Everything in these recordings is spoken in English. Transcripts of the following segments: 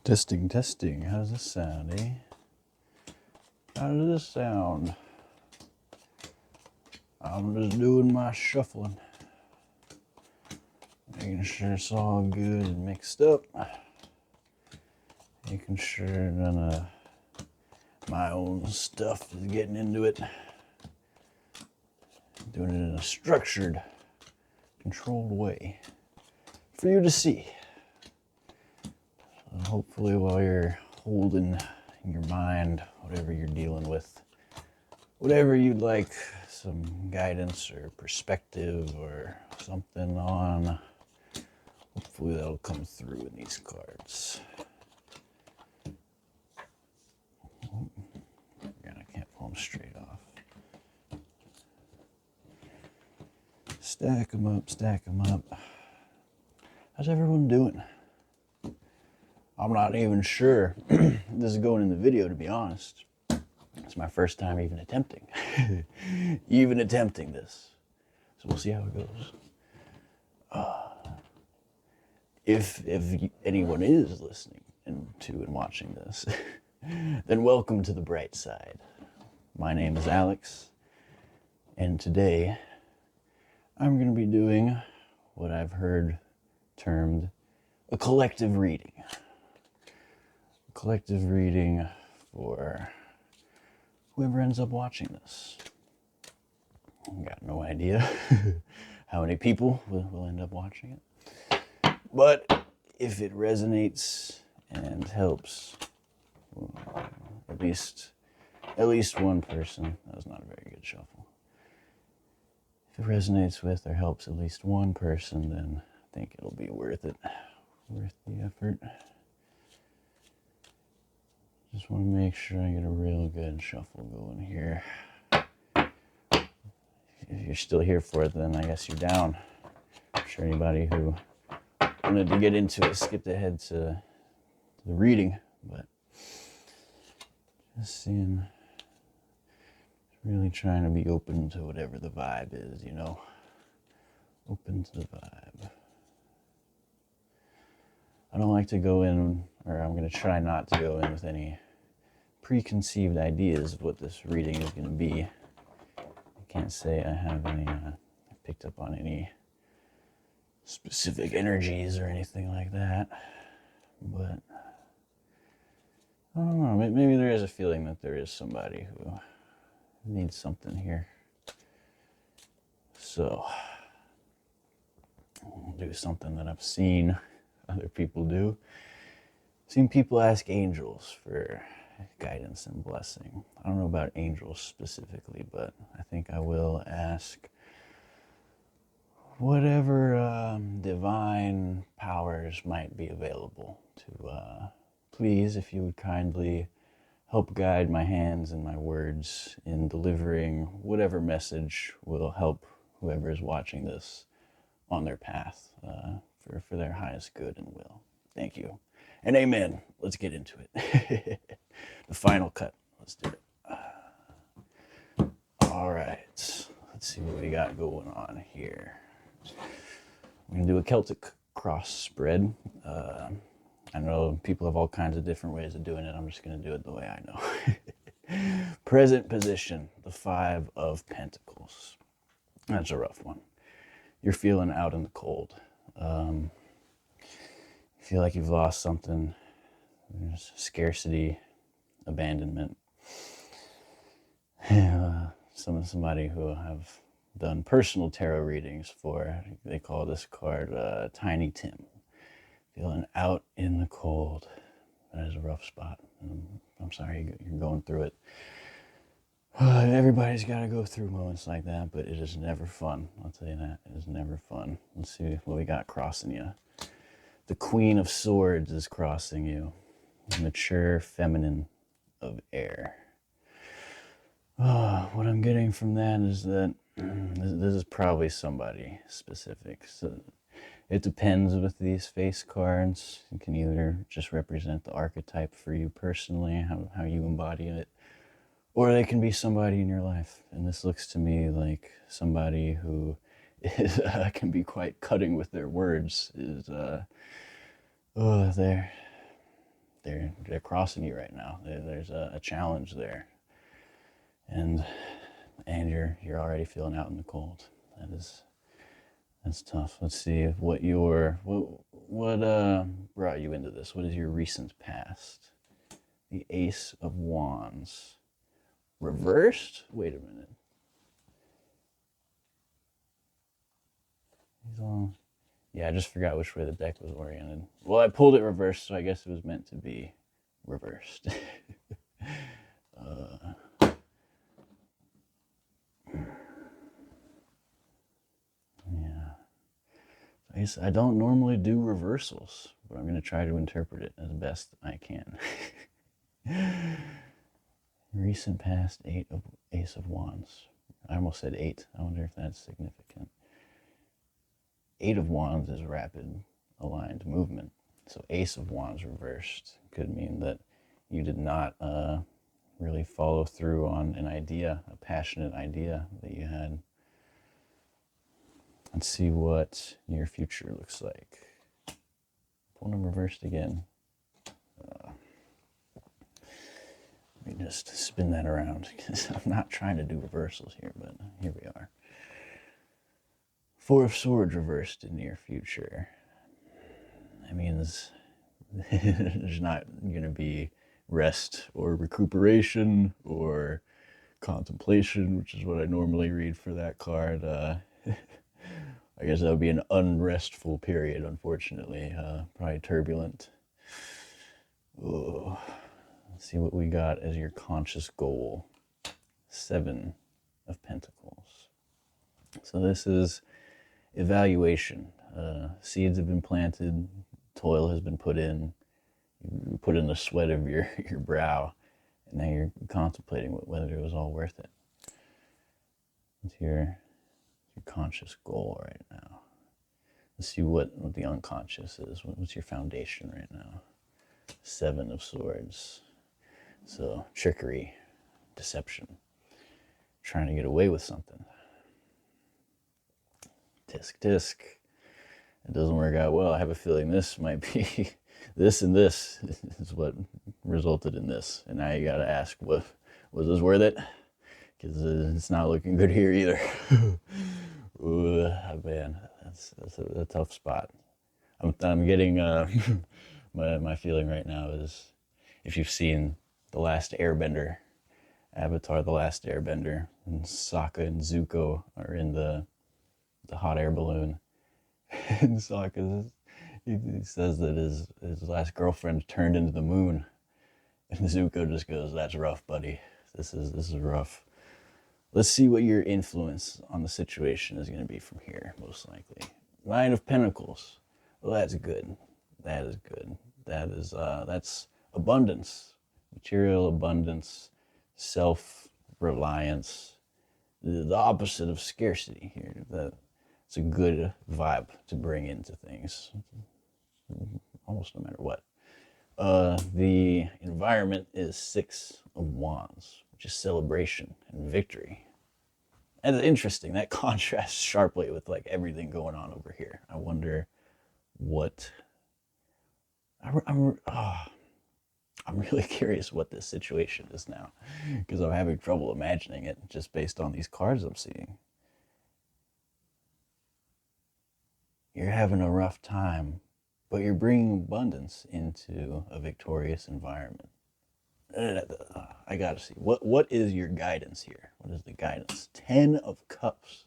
Testing, testing. How does this sound, eh? How does this sound? I'm just doing my shuffling. Making sure it's all good and mixed up. Making sure none of my own stuff is getting into it. Doing it in a structured, controlled way for you to see. So hopefully while you're holding in your mind whatever you're dealing with, whatever you'd like some guidance or perspective or something on, hopefully that'll come through in these cards. Again, I can't pull them straight off. Stack them up, stack them up. How's everyone doing? I'm not even sure this is going in the video, to be honest. It's my first time even attempting this. So we'll see how it goes. If anyone is listening and watching this, then welcome to the bright side. My name is Alex, and today I'm going to be doing what I've heard termed a collective reading. A collective reading for whoever ends up watching this. I've got no idea how many people will end up watching it. But if it resonates and helps at least one person, that was not a very good shuffle. If it resonates with or helps at least one person, then I think it'll be worth it. Worth the effort. Just want to make sure I get a real good shuffle going here. If you're still here for it, then I guess you're down. I'm sure anybody who wanted to get into it skipped ahead to the reading, but just seeing, really trying to be open to whatever the vibe is, you know? Open to the vibe. I don't like to go in, or I'm going to try not to go in with any preconceived ideas of what this reading is going to be. I can't say I have any, picked up on any specific energies or anything like that, but I don't know, maybe there is a feeling that there is somebody who needs something here. So, I'll do something that I've seen other people do. I've seen people ask angels for guidance and blessing. I don't know about angels specifically, but I think I will ask whatever divine powers might be available to please, if you would kindly help guide my hands and my words in delivering whatever message will help whoever is watching this on their path for their highest good and will. Thank you. And amen. Let's get into it. The final cut. Let's do it. All right. Let's see what we got going on here. We're going to do a Celtic cross spread. I know people have all kinds of different ways of doing it. I'm just going to do it the way I know. Present position, the 5 of Pentacles. That's a rough one. You're feeling out in the cold. You feel like you've lost something. There's scarcity, abandonment. Somebody who have done personal tarot readings for, they call this card Tiny Tim. Feeling out in the cold. That is a rough spot. I'm sorry you're going through it. Everybody's got to go through moments like that, but it is never fun. I'll tell you that. It is never fun. Let's see what we got crossing you. The Queen of Swords is crossing you. Mature feminine of air. What I'm getting from that is that this is probably somebody specific. So it depends with these face cards. It can either just represent the archetype for you personally, how you embody it, or they can be somebody in your life. And this looks to me like somebody who is can be quite cutting with their words. They're they're crossing you right now. There's a challenge there, and you're already feeling out in the cold. That's tough. Let's see what brought you into this. What is your recent past? The Ace of Wands. Reversed? Wait a minute. Yeah, I just forgot which way the deck was oriented. Well, I pulled it reversed, so I guess it was meant to be reversed. Yeah. I guess I don't normally do reversals, but I'm going to try to interpret it as best I can. Recent past, Ace of Wands. I almost said 8. I wonder if that's significant. 8 of Wands is rapid, aligned movement. So Ace of Wands reversed could mean that you did not really follow through on an idea, a passionate idea that you had. Let's see what your future looks like. Pull them reversed again. Let me just spin that around because I'm not trying to do reversals here, but here we are. 4 of Swords reversed in near future. That means there's not going to be rest or recuperation or contemplation, which is what I normally read for that card. I guess that would be an unrestful period, unfortunately. Probably turbulent. Oh. Let's see what we got as your conscious goal. 7 of Pentacles. So this is evaluation. Seeds have been planted, toil has been put in, you put in the sweat of your brow, and now you're contemplating whether it was all worth it. What's your conscious goal right now? Let's see what the unconscious is. What's your foundation right now? 7 of Swords. So trickery, deception, trying to get away with something. Disc. It doesn't work out well. I have a feeling this might be this and this is what resulted in this. And now you got to ask, was this worth it? Because it's not looking good here either. Ooh, man, that's a tough spot. I'm getting my feeling right now is, if you've seen The Last Airbender, Avatar: The Last Airbender, and Sokka and Zuko are in the hot air balloon, and Sokka he says that his last girlfriend turned into the moon, and Zuko just goes, "That's rough, buddy. This is rough." Let's see what your influence on the situation is going to be from here, most likely. 9 of Pentacles. Well, that's good. That is good. That's abundance, material abundance, self-reliance, the opposite of scarcity here. It's a good vibe to bring into things, almost no matter what. The environment is 6 of Wands, which is celebration and victory. And it's interesting, that contrasts sharply with like everything going on over here. I wonder what... I'm really curious what this situation is now, because I'm having trouble imagining it just based on these cards I'm seeing. You're having a rough time, but you're bringing abundance into a victorious environment. I gotta see. What is your guidance here? What is the guidance? 10 of Cups.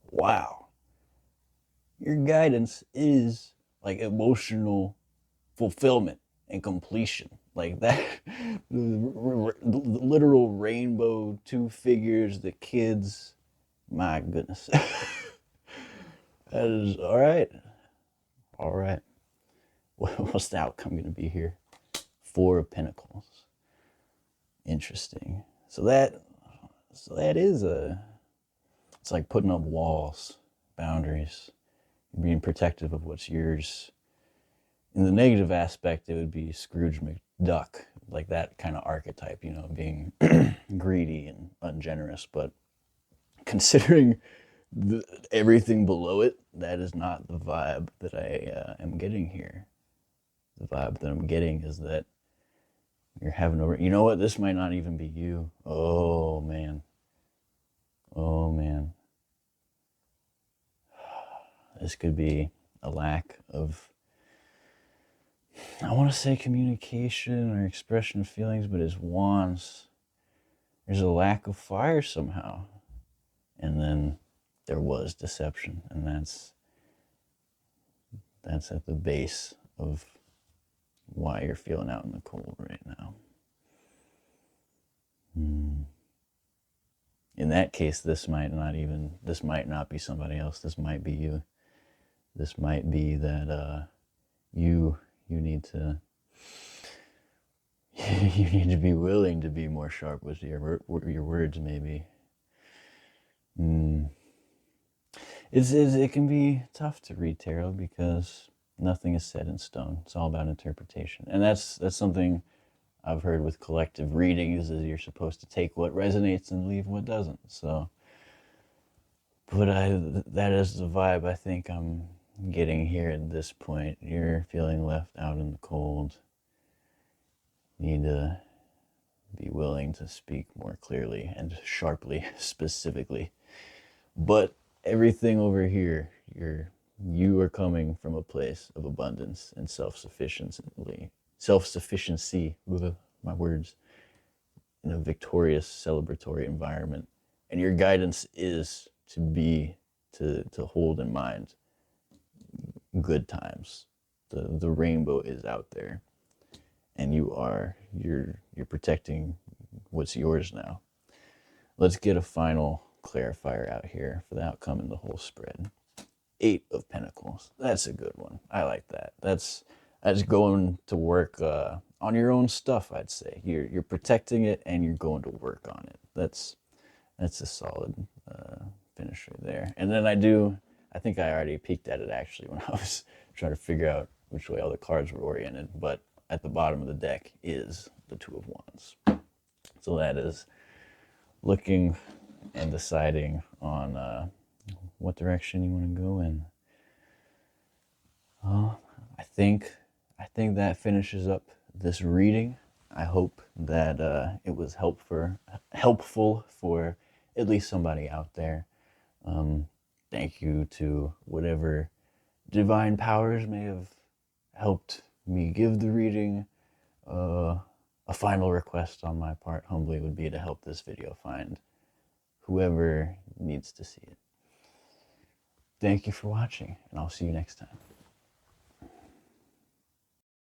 Wow. Your guidance is like emotional fulfillment and completion. Like that, the literal rainbow, 2 figures, the kids. My goodness. That is all right. All right. What's the outcome going to be here? 4 of Pentacles. Interesting. So that is it's like putting up walls, boundaries, being protective of what's yours. In the negative aspect, it would be Scrooge McDuck, like that kind of archetype, being greedy and ungenerous. But considering everything below it, that is not the vibe that I am getting here. The vibe that I'm getting is that You're having a, you know what? This might not even be you. Oh, man. Oh, man. This could be a lack of, I want to say communication or expression of feelings, but it's wands. There's a lack of fire somehow. And then there was deception. And that's at the base of why you're feeling out in the cold right now. In that case, this might not be somebody else. This might be you. This might be that you need to you need to be willing to be more sharp with your words, maybe. It can be tough to read tarot because nothing is set in stone. It's all about interpretation, and that's something I've heard with collective readings is you're supposed to take what resonates and leave what doesn't. So, but that is the vibe I think I'm getting here at this point. You're feeling left out in the cold. You need to be willing to speak more clearly and sharply, specifically. But everything over here, you are coming from a place of abundance and self-sufficiency, my words, in a victorious, celebratory environment. And your guidance is to hold in mind good times. The rainbow is out there, and you're protecting what's yours now. Let's get a final clarifier out here for the outcome in the whole spread. 8 of Pentacles. That's a good one. I like that. That's going to work on your own stuff, I'd say. You're protecting it and you're going to work on it. That's a solid finish right there. And then I think I already peeked at it actually when I was trying to figure out which way all the cards were oriented, but at the bottom of the deck is the Two of Wands. So that is looking and deciding on what direction you want to go in. I think that finishes up this reading. I hope that it was helpful for at least somebody out there. Thank you to whatever divine powers may have helped me give the reading. A final request on my part, humbly, would be to help this video find whoever needs to see it. Thank you for watching, and I'll see you next time.